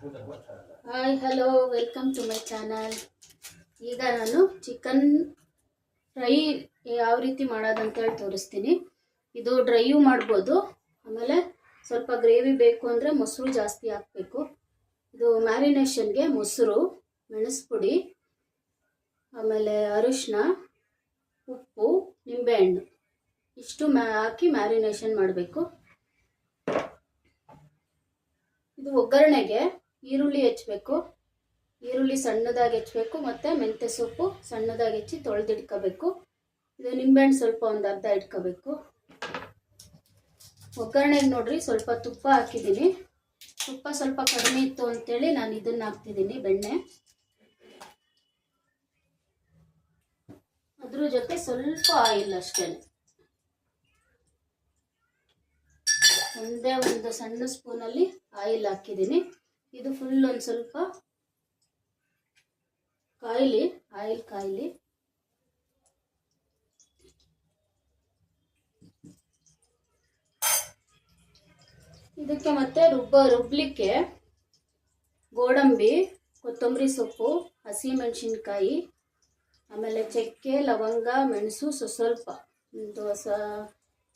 Hi hello welcome to my channel. ಈಗ ನಾನು chicken fry ಯಾವ ರೀತಿ ಮಾಡೋದಂತೇಳಿ ತೋರಿಸ್ತೀನಿ. ಇದು ಡ್ರೈಯೂ ಮಾಡ್ಬೋದು, ಆಮೇಲೆ ಸ್ವಲ್ಪ ಗ್ರೇವಿ ಬೇಕು ಅಂದರೆ ಮೊಸರು ಜಾಸ್ತಿ ಹಾಕಬೇಕು. ಇದು ಮ್ಯಾರಿನೇಷನ್ಗೆ ಮೊಸರು, ಮೆಣಸು ಪುಡಿ, ಆಮೇಲೆ ಅರಿಶಿನ, ಉಪ್ಪು, ನಿಂಬೆಹಣ್ಣು ಇಷ್ಟು ಹಾಕಿ ಮ್ಯಾರಿನೇಷನ್ ಮಾಡಬೇಕು. ಇದು ಒಗ್ಗರಣೆಗೆ ಈರುಳ್ಳಿ ಹೆಚ್ಚಬೇಕು. ಈರುಳ್ಳಿ ಸಣ್ಣದಾಗಿ ಹೆಚ್ಚಬೇಕು, ಮತ್ತು ಮೆಂತ್ಯ ಸೊಪ್ಪು ಸಣ್ಣದಾಗಿ ಹೆಚ್ಚಿ ತೊಳೆದಿಟ್ಕೋಬೇಕು. ಇದು ನಿಂಬೆಹಣ್ಣು ಸ್ವಲ್ಪ ಒಂದು ಅರ್ಧ ಇಟ್ಕೋಬೇಕು. ಒಗ್ಗರಣೆಗೆ ನೋಡ್ರಿ ಸ್ವಲ್ಪ ತುಪ್ಪ ಹಾಕಿದ್ದೀನಿ. ತುಪ್ಪ ಸ್ವಲ್ಪ ಕಡಿಮೆ ಇತ್ತು ಅಂತೇಳಿ ನಾನು ಇದನ್ನು ಹಾಕ್ತಿದ್ದೀನಿ, ಬೆಣ್ಣೆ. ಅದ್ರ ಜೊತೆ ಸ್ವಲ್ಪ ಆಯಿಲ್ ಅಷ್ಟೇ, ಒಂದೇ ಒಂದು ಸಣ್ಣ ಸ್ಪೂನಲ್ಲಿ ಆಯಿಲ್ ಹಾಕಿದ್ದೀನಿ. ಇದು ಫುಲ್ ಒಂದು ಸ್ವಲ್ಪ ಆಯಿಲ್ ಕಾಯಿಲಿ. ಇದಕ್ಕೆ ಮತ್ತೆ ರುಬ್ಲಿಕ್ಕೆ ಗೋಡಂಬಿ, ಕೊತ್ತಂಬರಿ ಸೊಪ್ಪು, ಹಸಿಮೆಣಸಿನ್ಕಾಯಿ, ಆಮೇಲೆ ಚಕ್ಕೆ, ಲವಂಗ, ಮೆಣಸು ಸ್ವಲ್ಪ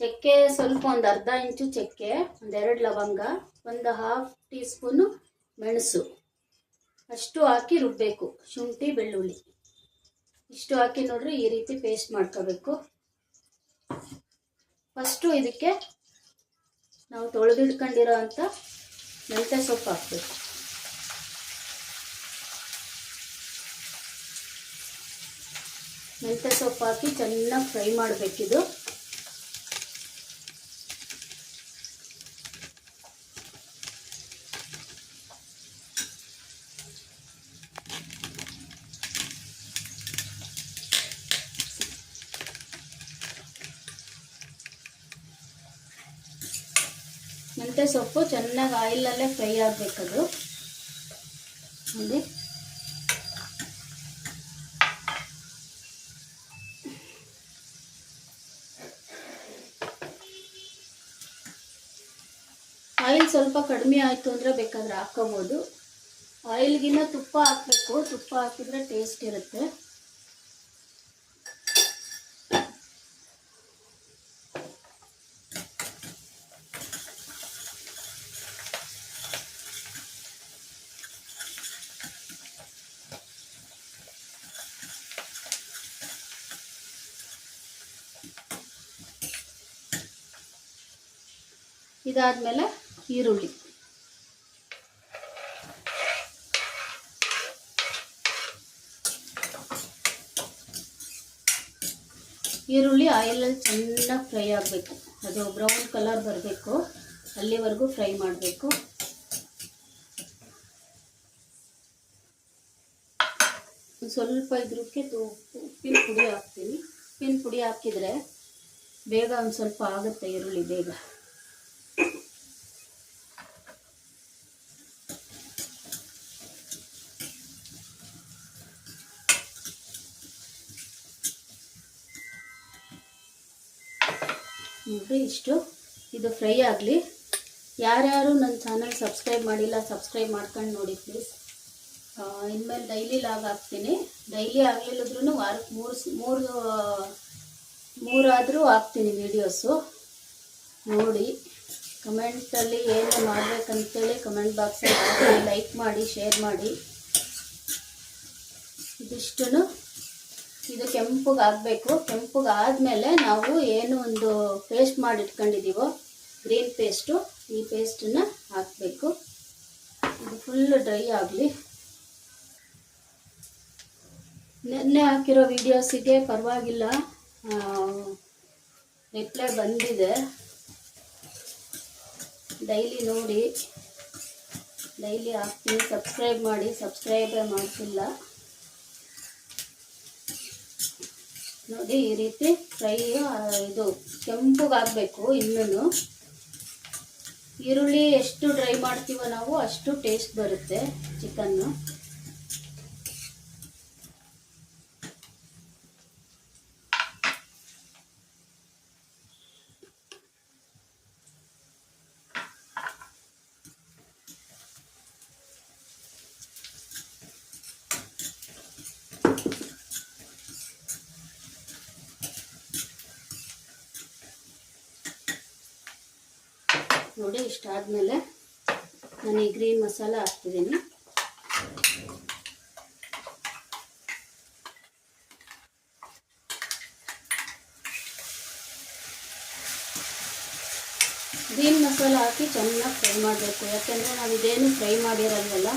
ಚಕ್ಕೆ ಸ್ವಲ್ಪ ಒಂದು ಅರ್ಧ ಇಂಚು ಚಕ್ಕೆ, ಒಂದೆರಡು ಲವಂಗ, ಒಂದು ಹಾಫ್ ಟೀ ಸ್ಪೂನು ಮೆಣಸು ಅಷ್ಟು ಹಾಕಿ ರುಬ್ಬಬೇಕು. ಶುಂಠಿ, ಬೆಳ್ಳುಳ್ಳಿ ಇಷ್ಟು ಹಾಕಿ ನೋಡ್ರಿ ಈ ರೀತಿ ಪೇಸ್ಟ್ ಮಾಡ್ಕೋಬೇಕು. ಫಸ್ಟು ಇದಕ್ಕೆ ನಾವು ತೊಳೆದಿಟ್ಕೊಂಡಿರೋ ಅಂಥ ಮೆಂತ್ಯ ಸೊಪ್ಪು ಹಾಕಬೇಕು. ಮೆಂತ್ಯ ಸೊಪ್ಪು ಹಾಕಿ ಚೆನ್ನಾಗಿ ಫ್ರೈ ಮಾಡಬೇಕಿದು. ಮೆಂತ್ಯ ಸೊಪ್ಪು ಚೆನ್ನಾಗಿ ಆಯಿಲಲ್ಲೇ ಫ್ರೈ ಆಗಬೇಕದು. ನೋಡಿ, ಆಯಿಲ್ ಸ್ವಲ್ಪ ಕಡಿಮೆ ಆಯಿತು ಅಂದರೆ ಬೇಕಾದರೆ ಹಾಕೋಬೋದು. ಆಯಿಲ್ಗಿನ್ನ ತುಪ್ಪ ಹಾಕಬೇಕು, ತುಪ್ಪ ಹಾಕಿದರೆ ಟೇಸ್ಟ್ ಇರುತ್ತೆ. ಇದಾದ್ಮೇಲೆ ಈರುಳ್ಳಿ ಆಯಿಲಲ್ಲಿ ಚೆನ್ನಾಗಿ ಫ್ರೈ ಆಗಬೇಕು. ಅದು ಬ್ರೌನ್ ಕಲರ್ ಬರಬೇಕು, ಅಲ್ಲಿವರೆಗೂ ಫ್ರೈ ಮಾಡಬೇಕು. ಸ್ವಲ್ಪ ಇದ್ರಕ್ಕೆ ಉಪ್ಪಿನ ಪುಡಿ ಹಾಕ್ತೀನಿ. ಉಪ್ಪಿನ ಪುಡಿ ಹಾಕಿದರೆ ಬೇಗ ಒಂದು ಸ್ವಲ್ಪ ಆಗುತ್ತೆ ಈರುಳ್ಳಿ ಬೇಗ. ನೋಡಿರಿ ಇಷ್ಟು ಇದು ಫ್ರೈ ಆಗಲಿ. ಯಾರ್ಯಾರು ನನ್ನ ಚಾನಲ್ ಸಬ್ಸ್ಕ್ರೈಬ್ ಮಾಡಿಲ್ಲ ಸಬ್ಸ್ಕ್ರೈಬ್ ಮಾಡ್ಕೊಂಡು ನೋಡಿ ಪ್ಲೀಸ್. ಇನ್ಮೇಲೆ ಡೈಲಿ ಲಾಗ್ ಹಾಕ್ತೀನಿ. ಡೈಲಿ ಆಗಲಿಲ್ಲದ್ರೂ ವಾರಕ್ಕೆ ಮೂರಾದರೂ ಹಾಕ್ತೀನಿ ವೀಡಿಯೋಸು. ನೋಡಿ, ಕಮೆಂಟಲ್ಲಿ ಏನು ಮಾಡಬೇಕಂತೇಳಿ ಕಮೆಂಟ್ ಬಾಕ್ಸಲ್ಲಿ ಹಾಕಿ, ಲೈಕ್ ಮಾಡಿ, ಶೇರ್ ಮಾಡಿ. ಇದಿಷ್ಟು ಇದು ಕೆಂಪಗೆ ಆಗಬೇಕು. ಕೆಂಪಗೆ ಆದಮೇಲೆ ನಾವು ಏನು ಒಂದು ಪೇಸ್ಟ್ ಮಾಡಿ ಇಟ್ಕೊಂಡಿದ್ದೀವೋ ಗ್ರೀನ್ ಪೇಸ್ಟು, ಈ ಪೇಸ್ಟನ್ನು ಹಾಕಬೇಕು. ಇದು ಫುಲ್ ಡ್ರೈ ಆಗಲಿ. ನೆನ್ನೆ ಹಾಕಿರೋ ವೀಡಿಯೋಸಿಗೆ ಪರವಾಗಿಲ್ಲ ರಿಪ್ಲೈ ಬಂದಿದೆ. ಡೈಲಿ ನೋಡಿ, ಡೈಲಿ ಹಾಕ್ತೀನಿ. ಸಬ್ಸ್ಕ್ರೈಬ್ ಮಾಡಿ, ಸಬ್ಸ್ಕ್ರೈಬೇ ಮಾಡ್ತಿಲ್ಲ ನೋಡಿ. ಈ ರೀತಿ ಫ್ರೈ ಇದು ಕೆಂಪಗಾಗಬೇಕು. ಇನ್ನೂ ಈರುಳ್ಳಿ ಎಷ್ಟು ಡ್ರೈ ಮಾಡ್ತೀವೋ ನಾವು ಅಷ್ಟು ಟೇಸ್ಟ್ ಬರುತ್ತೆ ಚಿಕನ್ನು. ನೋಡಿ ಇಷ್ಟಾದಮೇಲೆ ನಾನು ಈ ಗ್ರೀನ್ ಮಸಾಲ ಹಾಕ್ತಿದ್ದೀನಿ. ಗ್ರೀನ್ ಮಸಾಲ ಹಾಕಿ ಚೆನ್ನಾಗಿ ಫ್ರೈ ಮಾಡಬೇಕು. ಯಾಕೆಂದರೆ ನಾವು ಇದೇನು ಫ್ರೈ ಮಾಡಿರಲ್ವಲ್ಲ,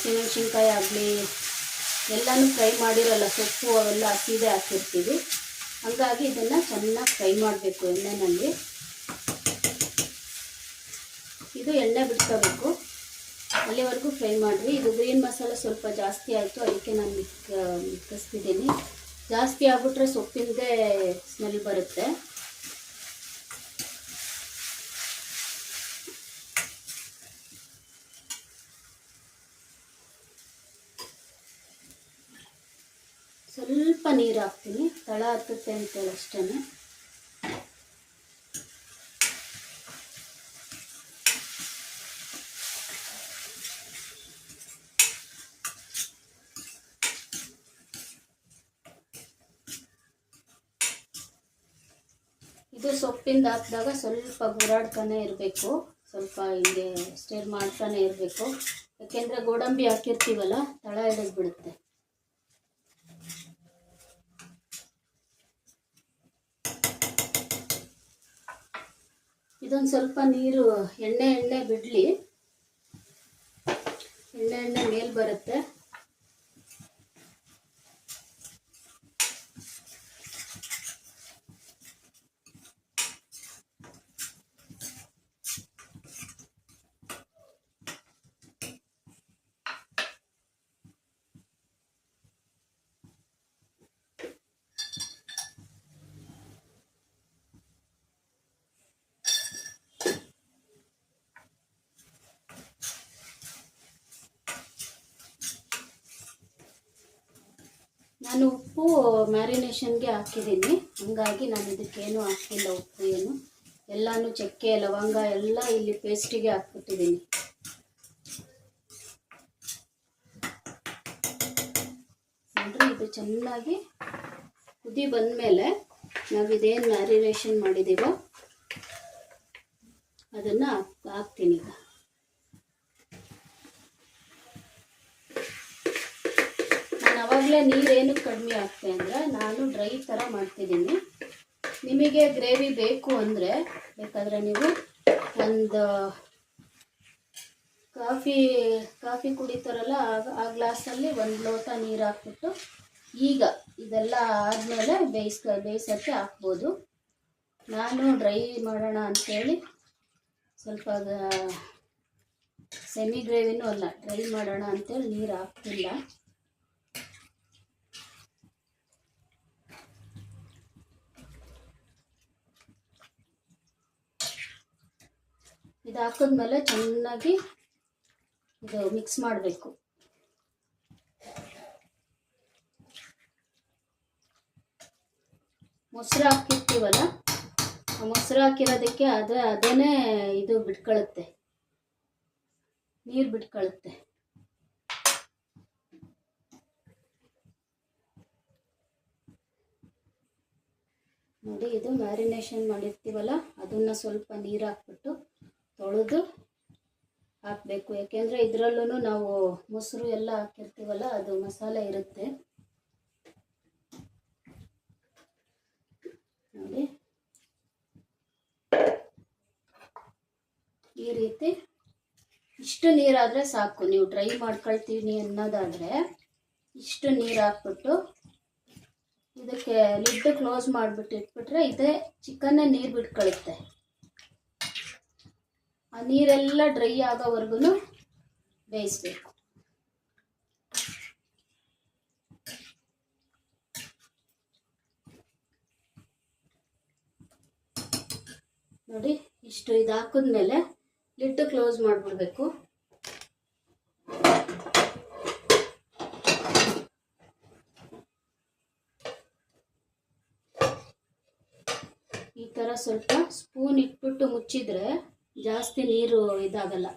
ಸಿಮೆಣ್ಸಿನ್ಕಾಯಿ ಆಗಲಿ ಎಲ್ಲನೂ ಫ್ರೈ ಮಾಡಿರಲ್ಲ, ಸೊಪ್ಪು ಅವೆಲ್ಲ ಹಸಿದೇ ಹಾಕಿರ್ತೀವಿ. ಹಾಗಾಗಿ ಇದನ್ನು ಚೆನ್ನಾಗಿ ಫ್ರೈ ಮಾಡಬೇಕು ಎಣ್ಣೆಯಲ್ಲಿ. ಇದು ಎಣ್ಣೆ ಬಿಟ್ಕೋಬೇಕು, ಅಲ್ಲಿವರೆಗೂ ಫ್ರೈ ಮಾಡಿರಿ. ಇದು ಗ್ರೀನ್ ಮಸಾಲ ಸ್ವಲ್ಪ ಜಾಸ್ತಿ ಆಯಿತು, ಅದಕ್ಕೆ ನಾನು ಮಿಕ್ಕಿಸ್ತಿದ್ದೀನಿ. ಜಾಸ್ತಿ ಆಗ್ಬಿಟ್ರೆ ಸೊಪ್ಪಿನದೇ ಸ್ಮೆಲ್ ಬರುತ್ತೆ. ಸ್ವಲ್ಪ ನೀರು ಹಾಕ್ತೀನಿ, ತಳ ಹತ್ತುತ್ತೆ ಅಂತೇಳಿ ಅಷ್ಟೇ. ಇದು ಸೊಪ್ಪಿಂದ ಹಾಕಿದಾಗ ಸ್ವಲ್ಪ ಗುರಾಡ್ತಾನೆ ಇರಬೇಕು, ಸ್ವಲ್ಪ ಹಿಂಗೆ ಸ್ಟೇರ್ ಮಾಡ್ತಾನೆ ಇರಬೇಕು. ಯಾಕೆಂದರೆ ಗೋಡಂಬಿ ಹಾಕಿರ್ತೀವಲ್ಲ, ತಳ ಹಿಡಿದ್ಬಿಡುತ್ತೆ. ಇದೊಂದು ಸ್ವಲ್ಪ ನೀರು ಎಣ್ಣೆ ಬಿಡಲಿ, ಎಣ್ಣೆ ಮೇಲೆ ಬರುತ್ತೆ. ನಾನು ಉಪ್ಪು ಮ್ಯಾರಿನೇಷನ್ಗೆ ಹಾಕಿದ್ದೀನಿ, ಹಾಗಾಗಿ ನಾನು ಇದಕ್ಕೇನು ಹಾಕಿಲ್ಲ. ಉಪ್ಪು ಏನು ಎಲ್ಲನೂ ಚಕ್ಕೆ ಲವಂಗ ಎಲ್ಲ ಇಲ್ಲಿ ಪೇಸ್ಟಿಗೆ ಹಾಕ್ಬಿಟ್ಟಿದ್ದೀನಿ. ನೋಡ್ರಿ, ಇದು ಚೆನ್ನಾಗಿ ಕುದಿ ಬಂದಮೇಲೆ ನಾವು ಇದೇನು ಮ್ಯಾರಿನೇಷನ್ ಮಾಡಿದ್ದೀವೋ ಅದನ್ನು ಹಾಕ್ತೀನಿ. ಈಗ ಆವಾಗಲೇ ನೀರೇನು ಕಡಿಮೆ ಆಗ್ತದೆ ಅಂದರೆ ನಾನು ಡ್ರೈ ಥರ ಮಾಡ್ತಿದ್ದೀನಿ. ನಿಮಗೆ ಗ್ರೇವಿ ಬೇಕು ಅಂದರೆ ಬೇಕಾದರೆ ನೀವು ಒಂದು ಕಾಫಿ ಕುಡಿತಾರಲ್ಲ ಆ ಗ್ಲಾಸಲ್ಲಿ 1 ಲೋಟ ನೀರು ಹಾಕ್ಬಿಟ್ಟು ಈಗ ಇದೆಲ್ಲ ಆದಮೇಲೆ ಬೇಯಿಸೋಕ್ಕೆ ಹಾಕ್ಬೋದು. ನಾನು ಡ್ರೈ ಮಾಡೋಣ ಅಂಥೇಳಿ ಸ್ವಲ್ಪ ಸೆಮಿ ಗ್ರೇವಿನೂ ಅಲ್ಲ, ಡ್ರೈ ಮಾಡೋಣ ಅಂಥೇಳಿ ನೀರು ಹಾಕ್ತಿಲ್ಲ. ಇದು ಹಾಕಿದ್ಮೇಲೆ ಚೆನ್ನಾಗಿ ಇದು ಮಿಕ್ಸ್ ಮಾಡಬೇಕು. ಮೊಸರು ಹಾಕಿರ್ತೀವಲ್ಲ, ಮೊಸರು ಹಾಕಿರೋದಕ್ಕೆ ಅದೇನೇ ಇದು ಬಿಟ್ಕೊಳ್ಳುತ್ತೆ, ನೀರು ಬಿಟ್ಕೊಳ್ಳುತ್ತೆ. ನೋಡಿ, ಇದು ಮ್ಯಾರಿನೇಷನ್ ಮಾಡಿರ್ತೀವಲ್ಲ ಅದನ್ನು ಸ್ವಲ್ಪ ನೀರು ಹಾಕ್ಬಿಟ್ಟು ತೊಳೆದು ಹಾಕಬೇಕು. ಯಾಕೆಂದರೆ ಇದರಲ್ಲೂ ನಾವು ಮೊಸರು ಎಲ್ಲ ಹಾಕಿರ್ತೀವಲ್ಲ, ಅದು ಮಸಾಲೆ ಇರುತ್ತೆ. ನೋಡಿ, ಈ ರೀತಿ ಇಷ್ಟು ನೀರಾದರೆ ಸಾಕು. ನೀವು ಡ್ರೈ ಮಾಡ್ಕೊಳ್ತೀನಿ ಅನ್ನೋದಾದರೆ ಇಷ್ಟು ನೀರು ಹಾಕ್ಬಿಟ್ಟು ಇದಕ್ಕೆ ಲಿಡ್ ಕ್ಲೋಸ್ ಮಾಡಿಬಿಟ್ಟು ಇಟ್ಬಿಟ್ರೆ ಇದೇ ಚಿಕನ್ನೇ ನೀರು ಬಿಟ್ಕೊಳ್ಳುತ್ತೆ. ಆ ನೀರೆಲ್ಲ ಡ್ರೈ ಆಗೋವರೆಗೂ ಬೇಯಿಸ್ಬೇಕು. ನೋಡಿ, ಇಷ್ಟು ಇದು ಹಾಕಿದ್ಮೇಲೆ ಲಿಡ್ ಕ್ಲೋಸ್ ಮಾಡಿಬಿಡ್ಬೇಕು. ಈ ಥರ ಸ್ವಲ್ಪ ಸ್ಪೂನ್ ಇಟ್ಬಿಟ್ಟು ಮುಚ್ಚಿದ್ರೆ ಜಾಸ್ತಿ ನೀರು ಇದಾಗಲ್ಲ.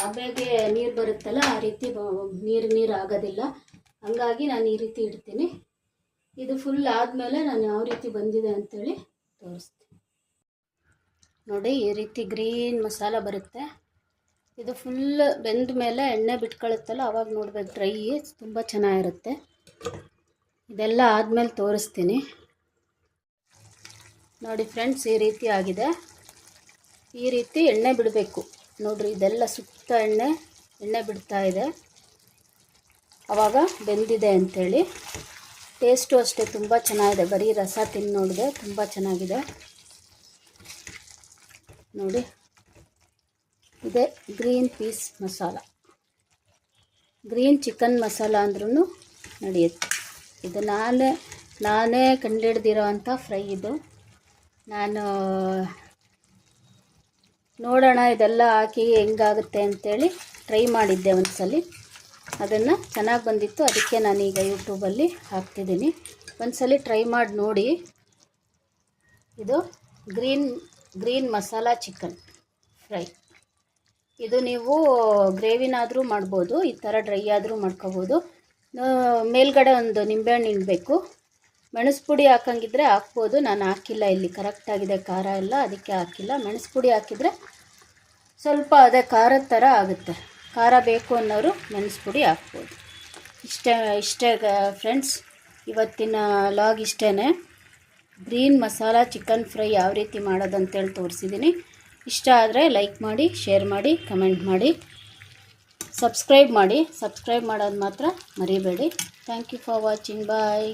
ಆಮೇಲೆ ನೀರು ಬರುತ್ತಲ್ಲ, ಆ ರೀತಿ ನೀರು ಆಗೋದಿಲ್ಲ. ಹಂಗಾಗಿ ನಾನು ಈ ರೀತಿ ಇಡ್ತೀನಿ. ಇದು ಫುಲ್ ಆದಮೇಲೆ ನಾನು ಯಾವ ರೀತಿ ಬಂದಿದೆ ಅಂಥೇಳಿ ತೋರಿಸ್ತೀನಿ. ನೋಡಿ ಈ ರೀತಿ ಗ್ರೀನ್ ಮಸಾಲ ಬರುತ್ತೆ. ಇದು ಫುಲ್ ಬೆಂದ ಮೇಲೆ ಎಣ್ಣೆ ಬಿಟ್ಕೊಳ್ಳುತ್ತಲ್ಲ ಆವಾಗ ನೋಡ್ಬೇಕು ಡ್ರೈ ತುಂಬ ಚೆನ್ನಾಗಿರುತ್ತೆ. ಇದೆಲ್ಲ ಆದಮೇಲೆ ತೋರಿಸ್ತೀನಿ. ನೋಡಿ ಫ್ರೆಂಡ್ಸ್, ಈ ರೀತಿ ಆಗಿದೆ. ಈ ರೀತಿ ಎಣ್ಣೆ ಬಿಡಬೇಕು ನೋಡ್ರಿ. ಇದೆಲ್ಲ ಸುತ್ತ ಎಣ್ಣೆ ಬಿಡ್ತಾ ಇದೆ, ಆವಾಗ ಬೆಂದಿದೆ ಅಂಥೇಳಿ. ಟೇಸ್ಟು ಅಷ್ಟೇ ತುಂಬ ಚೆನ್ನಾಗಿದೆ. ಬರೀ ರಸ ತಿಂದು ನೋಡಿದೆ, ತುಂಬ ಚೆನ್ನಾಗಿದೆ ನೋಡಿ. ಇದೆ green piece masala, green chicken masala ಅಂದ್ರೂ ನಡೆಯುತ್ತೆ. ಇದು ನಾನೇ ಕಂಡುಹಿಡ್ದಿರೋ ಅಂಥ ಫ್ರೈ ಇದು. ನಾನು ನೋಡೋಣ ಇದೆಲ್ಲ ಹಾಕಿ ಹೆಂಗಾಗುತ್ತೆ ಅಂಥೇಳಿ ಟ್ರೈ ಮಾಡಿದ್ದೆ ಒಂದು ಸಲ. ಅದನ್ನು ಚೆನ್ನಾಗಿ ಬಂದಿತ್ತು, ಅದಕ್ಕೆ ನಾನೀಗ ಯೂಟ್ಯೂಬಲ್ಲಿ ಹಾಕ್ತಿದ್ದೀನಿ. ಒಂದು ಸಲ ಟ್ರೈ ಮಾಡಿ ನೋಡಿ. ಇದು ಗ್ರೀನ್ ಮಸಾಲ ಚಿಕನ್ ಫ್ರೈ. ಇದು ನೀವು ಗ್ರೇವಿನಾದರೂ ಮಾಡ್ಬೋದು, ಈ ಥರ ಡ್ರೈ ಆದರೂ ಮಾಡ್ಕೋಬೋದು. ಮೇಲ್ಗಡೆ ಒಂದು ನಿಂಬೆಹಣ್ಣು ಹಿಂಡಬೇಕು. ಮೆಣಸು ಪುಡಿ ಹಾಕಂಗಿದ್ರೆ ಹಾಕ್ಬೋದು, ನಾನು ಹಾಕಿಲ್ಲ. ಇಲ್ಲಿ ಕರೆಕ್ಟಾಗಿದೆ ಖಾರ ಎಲ್ಲ, ಅದಕ್ಕೆ ಹಾಕಿಲ್ಲ. ಮೆಣಸು ಪುಡಿ ಹಾಕಿದರೆ ಸ್ವಲ್ಪ ಅದೇ ಖಾರದ ಥರ ಆಗುತ್ತೆ. ಖಾರ ಬೇಕು ಅನ್ನೋರು ಮೆಣಸು ಪುಡಿ ಹಾಕ್ಬೋದು. ಇಷ್ಟೇ ಫ್ರೆಂಡ್ಸ್, ಇವತ್ತಿನ ಲಾಗ್ ಇಷ್ಟೇ. ಗ್ರೀನ್ ಮಸಾಲ ಚಿಕನ್ ಫ್ರೈ ಯಾವ ರೀತಿ ಮಾಡೋದಂತೇಳಿ ತೋರಿಸಿದ್ದೀನಿ. ಇಷ್ಟ ಆದರೆ ಲೈಕ್ ಮಾಡಿ, ಶೇರ್ ಮಾಡಿ, ಕಮೆಂಟ್ ಮಾಡಿ, ಸಬ್ಸ್ಕ್ರೈಬ್ ಮಾಡಿ. ಸಬ್ಸ್ಕ್ರೈಬ್ ಮಾಡೋದು ಮಾತ್ರ ಮರಿಬೇಡಿ. Thank you for watching. Bye.